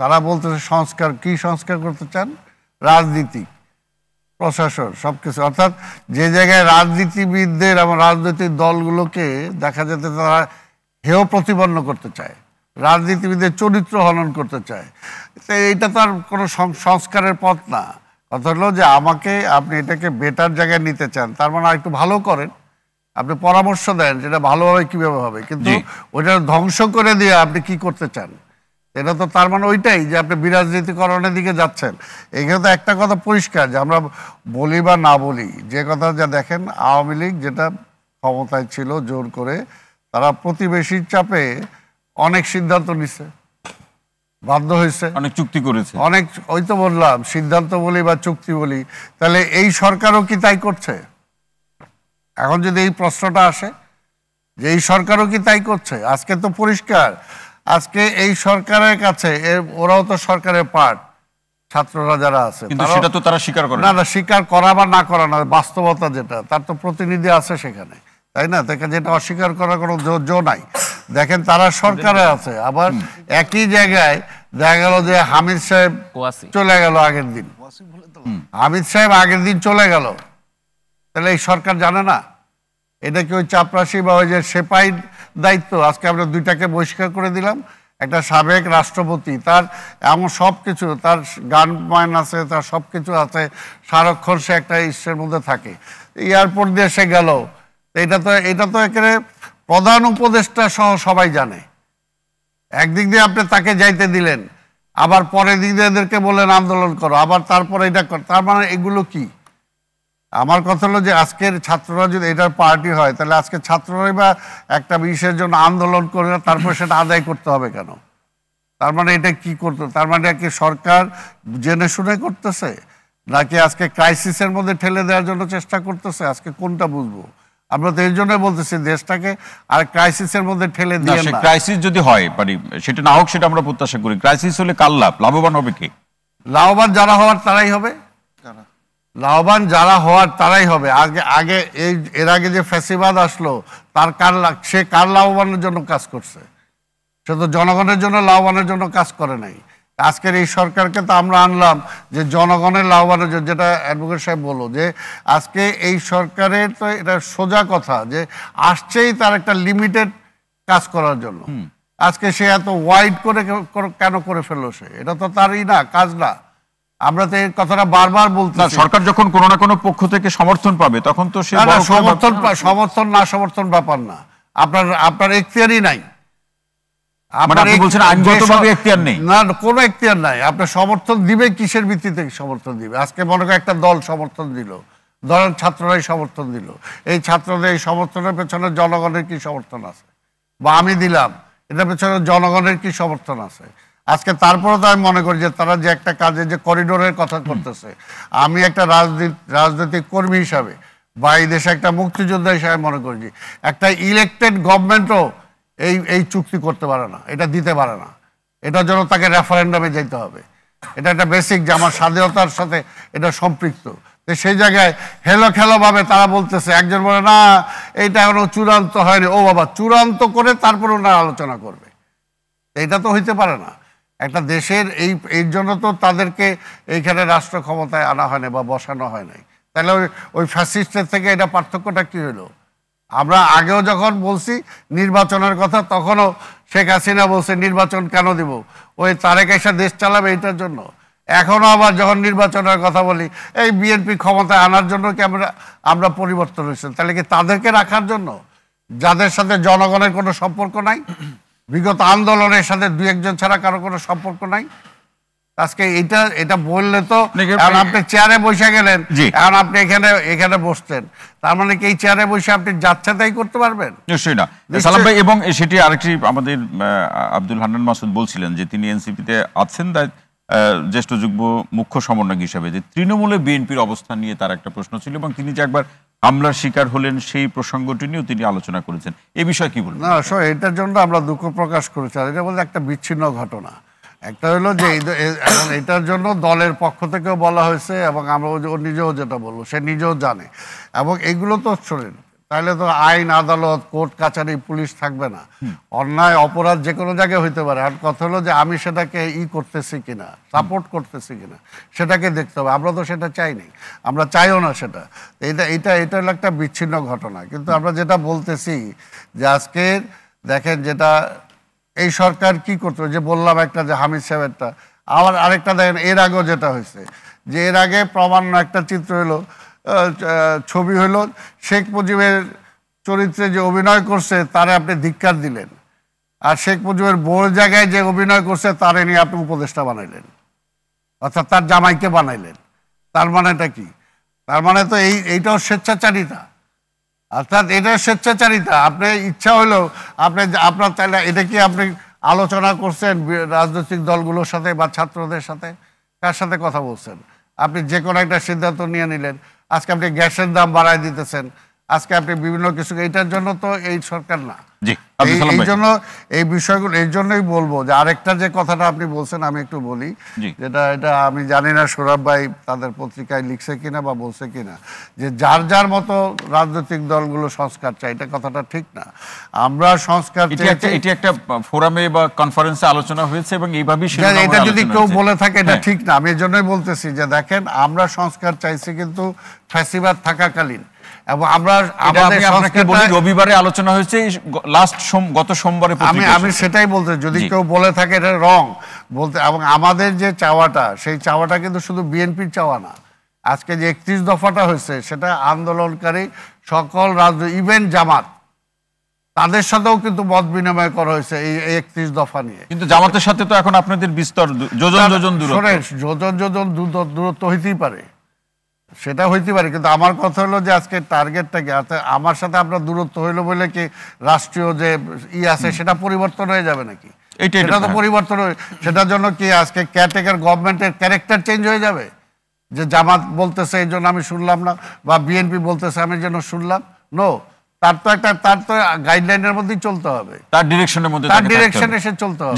তারা বলতেছে সংস্কার, কি সংস্কার করতে চান? রাজনীতি, প্রশাসন, সবকিছু। অর্থাৎ যে জায়গায় রাজনীতিবিদদের এবং রাজনৈতিক দলগুলোকে দেখা যেতে তারা হেয় প্রতিপন্ন করতে চায়, রাজনীতিবিদের চরিত্র হনন করতে চায়, এইটা তো আর কোনো সংস্কারের পথ না। কথা হলো যে আপনি এটাকে বেটার জায়গায় নিতে চান, তার মানে আর একটু ভালো করেন, আপনি পরামর্শ দেন যেটা ভালোভাবে কিভাবে হবে, কিন্তু ওইটা ধ্বংস করে দিয়ে আপনি কি করতে চান? এটা তো তার মানে ওইটাই যে আপনি বিরাজনীতিকরণের দিকে যাচ্ছেন। এখানে তো একটা কথা পরিষ্কার, যে আমরা বলি বা না বলি, যে কথা যা দেখেন, আওয়ামী লীগ যেটা ক্ষমতায় ছিল জোর করে, তারা প্রতিবেশীর চাপে অনেক সিদ্ধান্ত নিছে, বাধ্য হয়েছে, অনেক চুক্তি করেছে, অনেক, ওই তো বললাম সিদ্ধান্ত বলি বা চুক্তি বলি। তাহলে এই সরকারও কি তাই করছে? এখন যদি এই প্রশ্নটা আসে যে এই সরকারও কি তাই করছে, আজকে তো পরিষ্কার, আজকে এই সরকারের কাছে ওরাও তো সরকারের পার্ট, ছাত্ররা যারা আছে, কিন্তু সেটা তো তারা স্বীকার করে না, স্বীকার করা বা না করা না, বাস্তবতা যেটা, তার তো প্রতিনিধি আছে সেখানে, তাই না? যেটা অস্বীকার করার কোনো জো নাই। দেখেন তারা সরকারে আছে, আবার একই জায়গায় দেখা গেল যে হামিদ সাহেব চলে গেল আগের দিন, হামিদ সাহেব আগের দিন চলে গেল, তাহলে এই সরকার জানে না? এটা কি ওই চাপরাশি বা ওই যে সেপাই দায়িত্ব? আজকে আমরা দুইটাকে বহিষ্কার করে দিলাম, একটা সাবেক রাষ্ট্রপতি, তার এমন সব কিছু, তার গান মান আছে, তার সব কিছু আছে, সারাক্ষণ সে একটা ইস্যুর মধ্যে থাকে, এয়ারপোর্ট দিয়ে সে গেল, এটা তো একেবারে প্রধান উপদেষ্টা সহ সবাই জানে। একদিক দিয়ে আপনি তাকে যাইতে দিলেন, আবার পরের দিক দিয়ে এদেরকে বললেন আন্দোলন করো, আবার তারপরে এটা কর, তার মানে এগুলো কি? আমার কথা হলো যে আজকের ছাত্ররা যদি এটার পার্টি হয়, তাহলে আজকে ছাত্ররাই বা একটা বিষয়ের জন্য আন্দোলন করে তারপর সেটা আদায় করতে হবে কেন? তার মানে এটা কি করতো? তার মানে কি সরকার জেনে শুনে করতেছে, নাকি আজকে ক্রাইসিসের মধ্যে ঠেলে দেওয়ার জন্য চেষ্টা করতেছে? আজকে কোনটা বুঝবো? আমরা তো এই জন্যই বলতেছি দেশটাকে আর ক্রাইসিসের মধ্যে ঠেলে দিয়ে না। ক্রাইসিস যদি হয়, সেটা না হোক, সেটা আমরা প্রত্যাশা করি। ক্রাইসিস হলে কার লাভ? লাভবান হবে কে? লাভবান যারা হওয়ার তারাই হবে, লাভবান যারা হওয়ার তারাই হবে। আগে এর আগে যে ফ্যাসিবাদ আসলো, সে কার লাভবানের জন্য কাজ করছে? সে তো জনগণের জন্য লাভবানের জন্য কাজ করে নাই। আজকের এই সরকারকে তো আমরা আনলাম যে জনগণের লাভবানের জন্য, যেটা অ্যাডভোকেট সাহেব বললো, যে আজকে এই সরকারের তো এটা সোজা কথা যে আসছেই তার একটা লিমিটেড কাজ করার জন্য। আজকে সে এত ওয়াইড করে কেন করে ফেললো? সে এটা তো তারই না, কাজ না। আমরা তো এই কথাটা বারবার বলছি, সরকার যখন কোনো না কোনো পক্ষ থেকে সমর্থন পাবে তখন তো সে সমর্থন না সমর্থন ব্যাপার না, আপনার এখতিয়ারই নাই, কোনো এখতিয়ার নাই। আপনার সমর্থন দিবে কিসের ভিত্তিতে সমর্থন দিবে? আজকে মনে করেন একটা দল সমর্থন দিল, দলের ছাত্ররাই সমর্থন দিল, এই ছাত্রদের এই সমর্থনের পেছনে জনগণের কি সমর্থন আছে? বা আমি দিলাম, এটার পেছনে জনগণের কি সমর্থন আছে? আজকে তারপরে তো আমি মনে করি যে তারা যে একটা কাজে যে করিডোরের কথা করতেছে, আমি একটা রাজনৈতিক কর্মী হিসাবে বা এই দেশে একটা মুক্তিযোদ্ধা হিসাবে মনে করি যে একটা ইলেকটেড গভর্নমেন্টও এই চুক্তি করতে পারে না, এটা দিতে পারে না। এটার জন্য তাকে রেফারেন্ডামে যেতে হবে। এটা একটা বেসিক, যে আমার স্বাধীনতার সাথে এটা সম্পৃক্ত। তো সেই জায়গায় খেলোভাবে তারা বলতেছে, একজন বলে না এইটা এখনো চূড়ান্ত হয়নি, ও বাবা, চূড়ান্ত করে তারপর ওনারা আলোচনা করবে, এটা তো হইতে পারে না। একটা দেশের এই জন্য তো তাদেরকে এইখানে রাষ্ট্র ক্ষমতায় আনা হয় না বা বসানো হয় নাই। তাহলে ওই ফ্যাসিস্টের থেকে এটা পার্থক্যটা কি হলো? আমরা আগেও যখন বলছি নির্বাচনের কথা, তখনও শেখ হাসিনা বলছে নির্বাচন কেন দিব, ওই তারেক এসে দেশ চালাবে এটার জন্য। এখনও আবার যখন নির্বাচনের কথা বলি, এই বিএনপি ক্ষমতায় আনার জন্য কি আমরা পরিবর্তন হয়েছে? তাহলে কি তাদেরকে রাখার জন্য, যাদের সাথে জনগণের কোনো সম্পর্ক নাই, বিগত আন্দোলনের সাথে দুই একজন ছাড়া কারো কোনো সম্পর্ক নাই? আজকে এটা বললে তো আপনি চেয়ারে বসে গেলেন, এখন আপনি এখানে বসতেন, তার মানে কি এই চেয়ারে বসে আপনি যাচ্ছে তাই করতে পারবেন? নিশ্চয়ই না, সালাম ভাই। এবং সেটি আরেকটি, আমাদের আব্দুল হান্নান মাসুদ বলছিলেন যে তিনি এনসিপিতে আছেন, জ্যেষ্ঠ যুগ্ম মুখ্য সমন্বয়ক হিসেবে, যে তৃণমূলে বিএনপির অবস্থান নিয়ে তার একটা প্রশ্ন ছিল, এবং তিনি যে একবার হামলার শিকার হলেন সেই প্রসঙ্গটি নিয়েও তিনি আলোচনা করেছেন। এই বিষয়ে কি বলবেন? না, এটার জন্য আমরা দুঃখ প্রকাশ করেছি। আর এটা বলতে একটা বিচ্ছিন্ন ঘটনা। একটা হলো যে এখন এটার জন্য দলের পক্ষ থেকেও বলা হয়েছে, এবং আমরা ও নিজেও যেটা বলবো সে নিজেও জানে, এবং এগুলো তো শোনেন, তাহলে তো আইন আদালত কোর্ট কাছারি পুলিশ থাকবে না। অন্যায় অপরাধ যে কোনো জায়গায় হইতে পারে। আর কথা হলো যে আমি সেটাকে করতেছি কিনা, সাপোর্ট করতেছি কিনা সেটাকে দেখতে হবে। আমরা তো সেটা চাইনি, আমরা চাইও না সেটা। এটা হলো একটা বিচ্ছিন্ন ঘটনা। কিন্তু আমরা যেটা বলতেছি যে আজকে দেখেন যেটা এই সরকার কি করতে, যে বললাম একটা যে হামিদ সাহেবেরটা, আবার আরেকটা দেখেন এর আগেও যেটা হয়েছে, যে এর আগে প্রামাণ্য একটা চিত্র হলো, ছবি হলো শেখ মুজিবের চরিত্রে যে অভিনয় করছে তারে আপনি ধিক্কার দিলেন, আর শেখ মুজিবের বউর জায়গায় যে অভিনয় করছে তারে নিয়ে আপনি উপদেষ্টা বানাইলেন, অর্থাৎ তার জামাইকে বানাইলেন। তার মানেটা কি? তার মানে তো এইটাও স্বেচ্ছাচারিতা, অর্থাৎ এটা স্বেচ্ছাচারিতা। আপনি ইচ্ছা হলেও আপনার তাহলে এটা কি আপনি আলোচনা করছেন রাজনৈতিক দলগুলোর সাথে বা ছাত্রদের সাথে? কার সাথে কথা বলছেন? আপনি যে কোনো একটা সিদ্ধান্ত নিয়ে নিলেন। আজকে আপনি গ্যাসের দাম বাড়ায় দিতেছেন, আজকে আপনি বিভিন্ন কিছু, এইটার জন্য তো এই সরকার না। এই জন্য এই বিষয়গুলো, এই জন্যই বলবো যে আরেকটা যে কথাটা আপনি বলছেন আমি একটু বলি, এটা আমি জানি না সোহরাব ভাই তাদের পত্রিকায় লিখছে কিনা বা বলছে কিনা, যে যার যার মতো রাজনৈতিক দলগুলো সংস্কার চাই, এটা কথাটা ঠিক না। আমরা সংস্কার এটি একটা ফোরামে বা কনফারেন্সে আলোচনা হয়েছে এবং এইভাবেই এটা যদি কেউ বলে থাকে এটা ঠিক না। আমি এই জন্যই বলতেছি যে দেখেন আমরা সংস্কার চাইছি কিন্তু ফ্যাসিবাদ থাকাকালীন, এবং আমরা রবিবারে আলোচনা হয়েছে গত সোমবারে। আমি সেটাই বলতে, যদি কেউ বলে থাকে এটা রং বলতে, এবং আমাদের যে চাওয়াটা সেই চাওয়াটা কিন্তু শুধু বিএনপির চাওয়া না। আজকে যে 31 দফাটা হয়েছে সেটা আন্দোলনকারী সকল ইভেন জামাত, তাদের সাথেও কিন্তু মত বিনিময় করা হয়েছে এই 31 দফা নিয়ে। কিন্তু জামাতের সাথে তো এখন আপনাদের বিস্তর যোজন দূরত্ব হইতেই পারে, সেটা হইতে পারে, কিন্তু আমার কথা হলো যে আজকে টার্গেটটা কি? আমার সাথে আপনার দূরত্ব হইলো বলে কি রাষ্ট্রীয় যে আছে সেটা পরিবর্তন হয়ে যাবে নাকি? এটা তো পরিবর্তন, সেটার জন্য কি আজকে কেয়ারটেকার গভর্নমেন্টের ক্যারেক্টার চেঞ্জ হয়ে যাবে? যে জামাত বলতেছে এই জন্য আমি শুনলাম না, বা বিএনপি বলতেছে আমি যেন শুনলাম, নো। তার তো গাইডলাইনের মধ্যেই চলতে হবে, তার ডিরেকশনের মধ্যে, তার ডিরেকশনে এসে চলতে হবে।